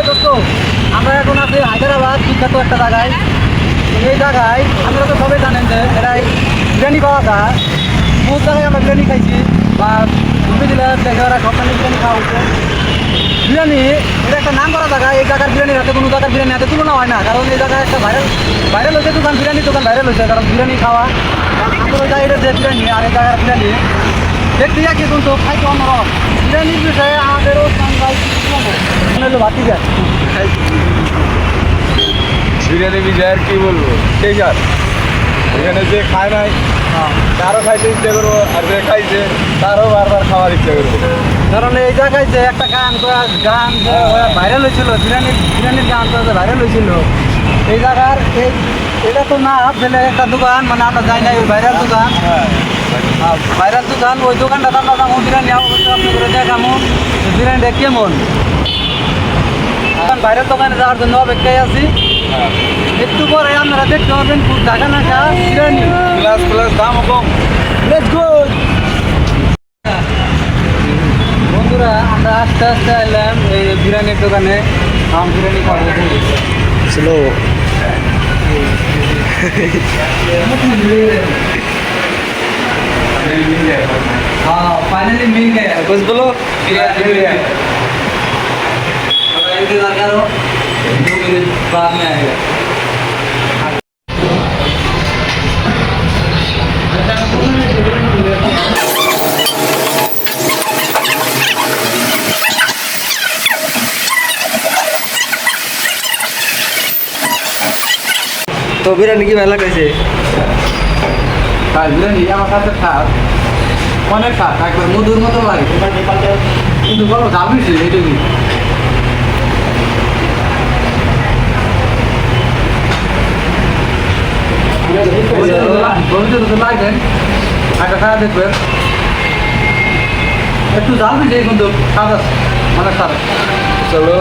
দোস্ত আমরা এখন আছি হায়দ্রাবাদ বিখ্যাত একটা জায়গায়। এই জায়গায় আপনারা তো সবাই জানেন যে এরাই বিরিয়ানি পাওয়া যায়। বহু জায়গায় আমরা বিরিয়ানি খাইছি বা ঘুরতে দিলে দেখে ওরা সবখানে বিরিয়ানি খাওয়া হচ্ছে। বিরিয়ানি এটা একটা নাম করা জায়গা। এই জায়গার বিরিয়ানির হাতে কোনো জায়গার বিরিয়ানি হাতে তুলনা হয় না, কারণ এই জায়গায় একটা ভাইরাল হয়েছে দোকান, বিরিয়ানি দোকান ভাইরাল হয়েছে কারণ বিরিয়ানি খাওয়া। আমরা ওই জায়গায় যে বিরিয়ানি আর এই জায়গার বিরিয়ানি দেখতে যাচ্ছি কিন্তু খাইতে অন্যরকম। বিরিয়ানির বিষয়ে আমাদেরও হলো বাতি যায় বিরিয়ানি বিষয় আর কি বলবো, সেই আর এখানে যে খায় নাই তারও খাইতে ইচ্ছে করবো, আর যে খাইছে তারও বারবার খাওয়ার ইচ্ছে করবো। কারণ এই জায়গায় যে একটা গান ভাইরাল হয়েছিল, বিরিয়ানির গান তো ভাইরাল হয়েছিল এই জায়গার। এটা তো না ফেলে একটা দোকান, মানে আমরা যাই নাই ওই ভাইরাল দোকান। ভাইরাল দোকান, ওই দোকানটা আমরা যাবো বিরিয়ানি আপনি করে দেখামো বিরিয়ানিটা কেমন। এখন ভাইরাল দোকানে যাওয়ার জন্য অপেক্ষায় আছি। একটু পরে আপনারা দেখতে পাবেন খুব ঢাকা নাকা বিরিয়ানি প্লাস দামও কম। Let's go. বন্ধুরা আমরা আস্তে আস্তে এলাম এই বিরিয়ানির দোকানে। বিরিয়ানি খাবো স্লো हाँ फाइनली मिल गया। कुछ बोलो। इंतजार करो, 2 मिनट बाद में आएगा। তো বিরিয়ানি কি ভালো লাগছে? বিরিয়ানি আমার কাছে খাস, অনেক খাস, একবার মধুর মতো লাগে কিন্তু বলো ঝাল বেশি এইটুকুই। লাগবেন একটা খাওয়া দেখবেন, একটু ঝাল বেশি কিন্তু স্বাদ আছে, অনেক স্বাদ। চলো